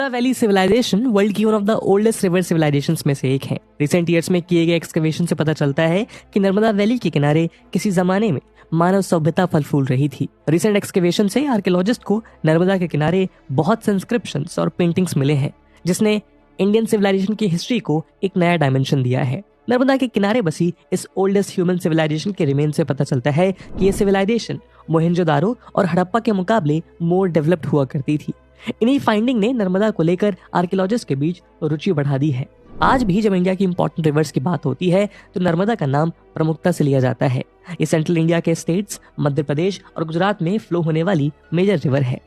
Valley civilization world की one of the oldest river civilizations में से एक है। रिसेंट ईयर्स में किए गए एक्सकवेशन से पता चलता है कि नर्मदा वैली के किनारे किसी जमाने में मानव सभ्यता फल फूल रही थी। रिसेंट एक्सकवेशन से आर्कियोलॉजिस्ट को नर्मदा के किनारे बहुत से इंस्क्रिप्शंस और पेंटिंग्स मिले हैं, जिसने इंडियन सिविलाइजेशन की हिस्ट्री को एक नया डायमेंशन दिया है। नर्मदा के किनारे बसी इस ओल्डेस्ट ह्यूमन सिविलाइजेशन के रिमेन से पता चलता है कि यह सिविलाइजेशन मोहेंजोदारो और हड़प्पा के मुकाबले मोर डेवलप्ड हुआ करती थी। इन्हीं फाइंडिंग ने नर्मदा को लेकर आर्कियोलॉजिस्ट के बीच रुचि बढ़ा दी है। आज भी जब इंडिया की इंपॉर्टेंट रिवर्स की बात होती है तो नर्मदा का नाम प्रमुखता से लिया जाता है। ये सेंट्रल इंडिया के स्टेट्स मध्य प्रदेश और गुजरात में फ्लो होने वाली मेजर रिवर है।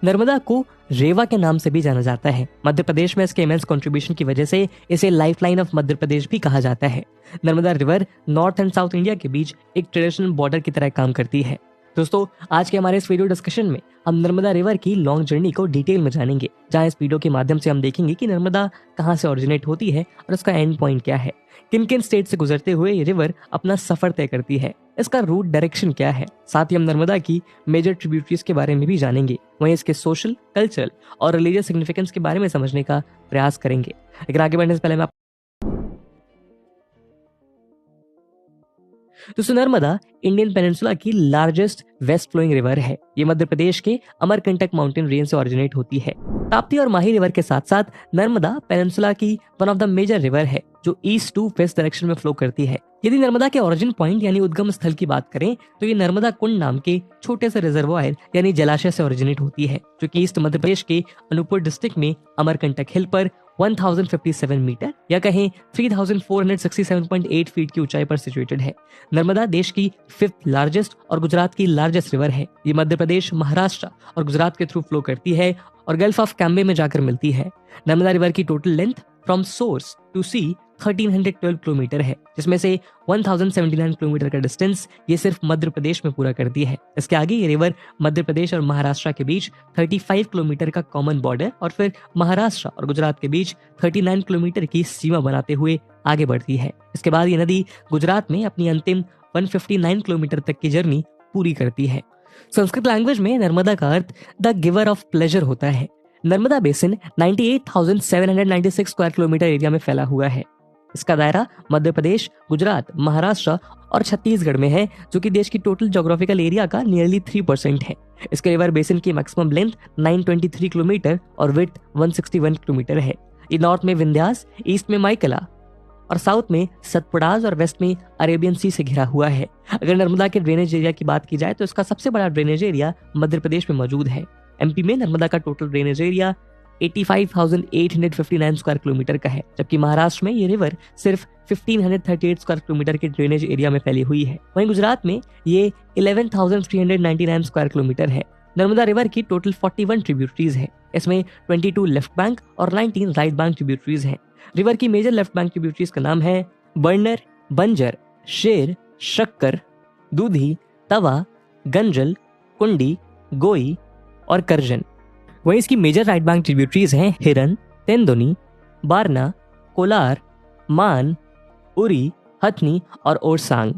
नर्मदा को रेवा के नाम से भी जाना जाता है। मध्य प्रदेश में इसके इमेंस कंट्रीब्यूशन की वजह से इसे लाइफलाइन ऑफ मध्य प्रदेश भी कहा जाता है। Narmada river north and south India के बीच एक ट्रेडिशनल बॉर्डर की तरह काम करती है। दोस्तों, आज के हमारे इस वीडियो डिस्कशन में हम नर्मदा रिवर की लॉन्ग जर्नी को डिटेल में जानेंगे, जहां इस वीडियो के माध्यम से हम देखेंगे कि नर्मदा कहां से ओरिजिनेट होती है और उसका एंड पॉइंट क्या है, किन किन स्टेट से गुजरते हुए ये रिवर अपना सफर तय करती है, इसका रूट डायरेक्शन क्या है। साथ ही हम नर्मदा की मेजर ट्रिब्यूटरीज के बारे में भी जानेंगे, वहीं इसके सोशल, कल्चरल और रिलीजियस सिग्निफिकेंस के बारे में समझने का प्रयास करेंगे। लेकिन आगे बढ़ने से पहले मैं दोस्तों, नर्मदा इंडियन पेनिनसुला की लार्जेस्ट वेस्ट फ्लोइंग रिवर है। ये मध्य प्रदेश के अमरकंटक माउंटेन रेंज से ओरिजिनेट होती है। ताप्ती और माही रिवर के साथ साथ नर्मदा पेनिनसुला की one of the major river है, जो ईस्ट टू वेस्ट डायरेक्शन में फ्लो करती है। यदि नर्मदा के ओरिजिन पॉइंट यानी उद्गम स्थल की बात करें तो ये नर्मदा कुंड नाम के छोटे से रिजर्वायर यानी जलाशय से ओरिजिनेट होती है, जो कि ईस्ट मध्य प्रदेश के अनूपपुर डिस्ट्रिक्ट में अमरकंटक हिल पर 1057 मीटर या कहें 3467.8 फीट की ऊंचाई पर सिचुएटेड है। नर्मदा देश की 5th लार्जेस्ट और गुजरात की लार्जेस्ट रिवर है। ये मध्य प्रदेश, महाराष्ट्र और गुजरात के थ्रू फ्लो करती है और गल्फ ऑफ कैम्बे में जाकर मिलती है। नर्मदा रिवर की total length from source to sea 1312 kilometre है, जिसमें से 1079 किलोमीटर का डिस्टेंस ये सिर्फ मध्य प्रदेश में पूरा करती है। इसके आगे ये रिवर मध्य प्रदेश और महाराष्ट्र के बीच 35 किलोमीटर का कॉमन बॉर्डर और फिर महाराष्ट्र और गुजरात के बीच 39 किलोमीटर की सीमा बनाते हुए आगे बढ़ती है। इसके बाद ये नदी गुजरात में अपनी अंतिम 159 किलोमीटर तक की जर्नी पूरी करती है। संस्कृत लैंग्वेज में नर्मदा का earth the giver of pleasure होता है। Narmada basin 98,796 square kilometre area में फैला हुआ है। इसका दायरा मध्य प्रदेश, गुजरात, महाराष्ट्र और छत्तीसगढ़ में है, जो कि देश की टोटल ज्योग्राफिकल एरिया का नियरली 3% है। इसके रिवर बेसिन की मैक्सिमम लेंथ 923 किलोमीटर और विड्थ 161 किलोमीटर है। ये नॉर्थ में विंध्यास, ईस्ट में माइकला और साउथ में सतपुड़ाज और वेस्ट में अरेबियन सी से घिरा हुआ है। अगर नर्मदा के ड्रेनेज एरिया की बात की जाए तो इसका सबसे बड़ा ड्रेनेज एरिया मध्य प्रदेश में मौजूद है। एमपी में नर्मदा का total drainage area 85,859 square kilometre का है, जबकि महाराष्ट्र में ये रिवर सिर्फ 1538 स्क्वायर किलोमीटर के ड्रेनेज एरिया में फैली हुई है। वहीं गुजरात में ये 11,399 स्क्वायर किलोमीटर है। नर्मदा रिवर की टोटल 41 ट्रिब्यूटरीज है। इसमें 22 लेफ्ट बैंक और 19 राइट बैंक ट्रिब्यूटरीज हैं। रिवर की मेजर लेफ्ट बैंक ट्रिब्यूटरीज का नाम है बर्नर, बंजर, शेर, शक्कर, दूधी, तवा, गंजल, कुंडी, गोई और करजन। वहीं इसकी मेजर राइट बैंक ट्रिब्यूटरीज हैं हिरन, तेंदुनी, बारना, कोलार, मान, उरी, हथनी और ओरसांग।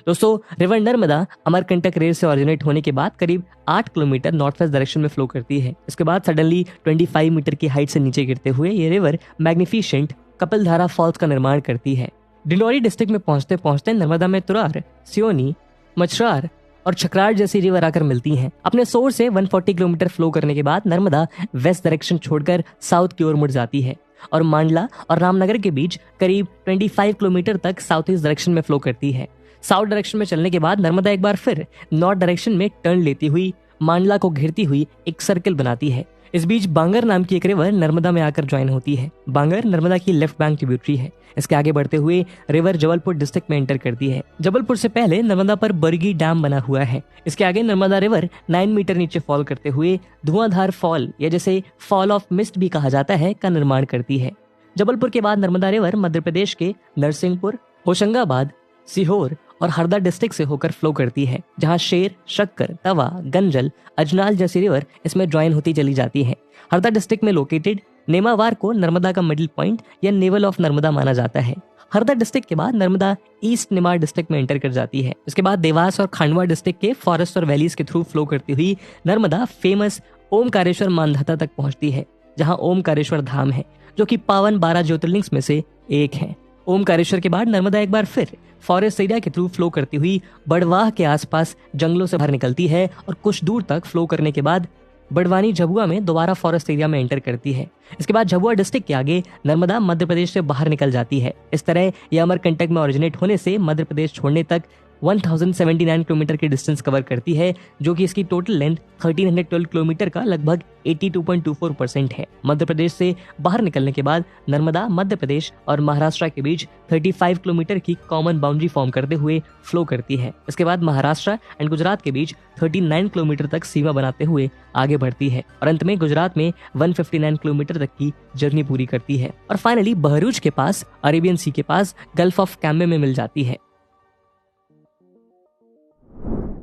दोस्तों, रिवर नर्मदा अमरकंटक रेंज से ओरिजिनेट होने के बाद करीब 8 किलोमीटर नॉर्थ वेस्ट डायरेक्शन में फ्लो करती है। इसके बाद सडनली 25 मीटर की हाइट से नीचे गिरते हुए ये रिवर मैग्निफिशेंट कपिलधारा फॉल्स का निर्माण करती है। डिंडोरी डिस्ट्रिक्ट में पहुंचते पहुंचते नर्मदा में तुरार, सियोनी, मछरार और छकरार जैसी रिवर आकर मिलती हैं। अपने सोर्स से 140 किलोमीटर फ्लो करने के बाद नर्मदा वेस्ट डायरेक्शन छोड़कर साउथ की ओर मुड़ जाती है और मांडला और रामनगर के बीच करीब 25 किलोमीटर तक साउथ ईस्ट डायरेक्शन में फ्लो करती है। साउथ डायरेक्शन में चलने के बाद नर्मदा एक बार फिर नॉर्थ डायरेक्शन में टर्न लेती हुई मांडला को घेरती हुई एक सर्कल बनाती है। इस बीच बांगर नाम की एक रिवर नर्मदा में आकर ज्वाइन होती है। बांगर नर्मदा की लेफ्ट बैंक ट्रिब्यूटरी है। इसके आगे बढ़ते हुए रिवर जबलपुर डिस्ट्रिक्ट में एंटर करती है। जबलपुर से पहले नर्मदा पर बरगी डैम बना हुआ है। इसके आगे नर्मदा रिवर 9 मीटर नीचे फॉल करते हुए धुआंधार फॉल या जैसे फॉल ऑफ मिस्ट भी कहा जाता है का निर्माण करती है। जबलपुर के बाद नर्मदा रिवर मध्य प्रदेश के नरसिंहपुर, होशंगाबाद, सीहोर और हरदा डिस्ट्रिक्ट से होकर फ्लो करती है, जहां शेर, शक्कर, तवा, गंजल, अजनाल जैसी रिवर इसमें ज्वाइन होती चली जाती है। हरदा डिस्ट्रिक्ट में लोकेटेड नेमावार को नर्मदा का मिडिल पॉइंट या नेवल ऑफ नर्मदा माना जाता है। हरदा डिस्ट्रिक्ट के बाद नर्मदा ईस्ट निमाड़ डिस्ट्रिक्ट में एंटर कर जाती है। उसके बाद देवास और खांडवा डिस्ट्रिक्ट के फॉरेस्ट और वैलीज के थ्रू फ्लो करती हुई नर्मदा फेमस ओमकारेश्वर मानधाता तक पहुंचती है, जहां ओमकारेश्वर धाम है, जो कि पावन 12 ज्योतिर्लिंग्स में से एक है। ओमकारेश्वर के बाद नर्मदा एक बार फिर फॉरेस्ट एरिया के थ्रू फ्लो करती हुई बड़वाह के आसपास जंगलों से बाहर निकलती है और कुछ दूर तक फ्लो करने के बाद बड़वानी झबुआ में दोबारा फॉरेस्ट एरिया में एंटर करती है। इसके बाद झबुआ डिस्ट्रिक्ट के आगे नर्मदा मध्य प्रदेश से बाहर निकल जाती है। इस तरह यह अमरकंटक में ओरिजिनेट होने से मध्य प्रदेश छोड़ने तक 1079 किलोमीटर की डिस्टेंस कवर करती है, जो कि इसकी टोटल लेंथ 1312 किलोमीटर का लगभग 82.24% है। मध्य प्रदेश से बाहर निकलने के बाद नर्मदा मध्य प्रदेश और महाराष्ट्र के बीच 35 किलोमीटर की कॉमन बाउंड्री फॉर्म करते हुए फ्लो करती है। इसके बाद महाराष्ट्र एंड गुजरात के बीच 39 किलोमीटर तक सीमा बनाते हुए आगे बढ़ती है और अंत में गुजरात में 159 किलोमीटर तक की जर्नी पूरी करती है और फाइनली बहरूच के पास अरेबियन सी के पास गल्फ ऑफ कैम्बे में मिल जाती है।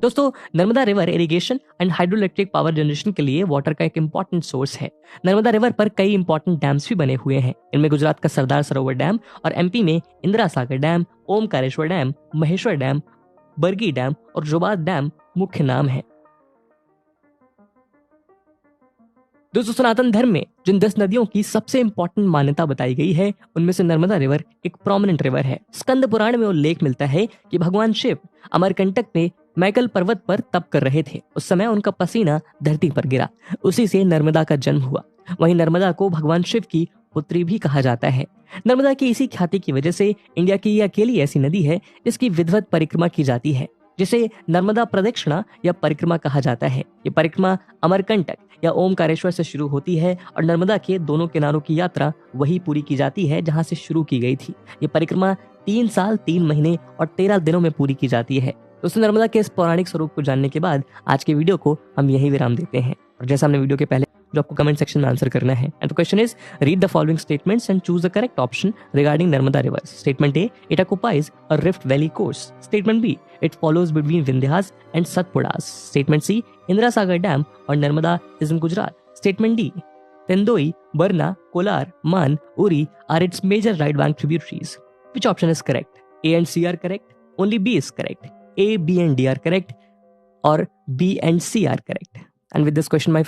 दोस्तों, Narmada river irrigation and hydroelectric power generation के लिए वाटर का एक इंपॉर्टेंट सोर्स है। नर्मदा रिवर पर कई इंपॉर्टेंट डैम्स भी बने हुए हैं। इनमें गुजरात का सरदार सरोवर डैम और एमपी में Indira Sagar dam, Omkareshwar dam, Maheshwar dam, Bargi dam और जोबाद डैम मुख्य नाम है। दोस्तों, सनातन धर्म में जिन 10 नदियों की सबसे इंपॉर्टेंट मान्यता बताई गई है, उनमें से नर्मदा रिवर एक प्रोमिनेंट रिवर है। स्कंद पुराण में उल्लेख मिलता है कि भगवान शिव अमरकंटक में मैकल पर्वत पर तप कर रहे थे। उस समय उनका पसीना धरती पर गिरा, उसी से नर्मदा का जन्म हुआ। वहीं नर्मदा को भगवान शिव की पुत्री भी कहा जाता है। नर्मदा की इसी ख्याति की वजह से इंडिया की यह अकेली ऐसी नदी है जिसकी विधिवत परिक्रमा की जाती है, जिसे नर्मदा प्रदक्षिणा या परिक्रमा कहा जाता है। ये परिक्रमा अमरकंटक या ओमकारेश्वर से शुरू होती है और नर्मदा के दोनों किनारों की यात्रा वही पूरी की जाती है जहां से शुरू की गई थी। ये परिक्रमा 3 साल 3 महीने और 13 दिनों में पूरी की जाती है। दोस्तों, नर्मदा के इस पौराणिक स्वरूप को जानने के बाद आज के वीडियो को हम यहीं विराम देते हैं। और जैसा हमने वीडियो के पहले जो आपको कमेंट सेक्शन में आंसर करना है, and the question is read the following statements and choose the correct option regarding Narmada river. Statement A, it occupies a rift valley course. Statement B, it follows between Vindhyas and Satpuras. Statement C, Indira Sagar dam और Narmada is in Gujarat. Statement D, Tendoni, Barna, Kolar, Man, Uri are its major right bank tributaries. Which option is correct? A and C are correct. Only B is correct. A, B and D are correct, or B and C are correct. And with this question, my friend,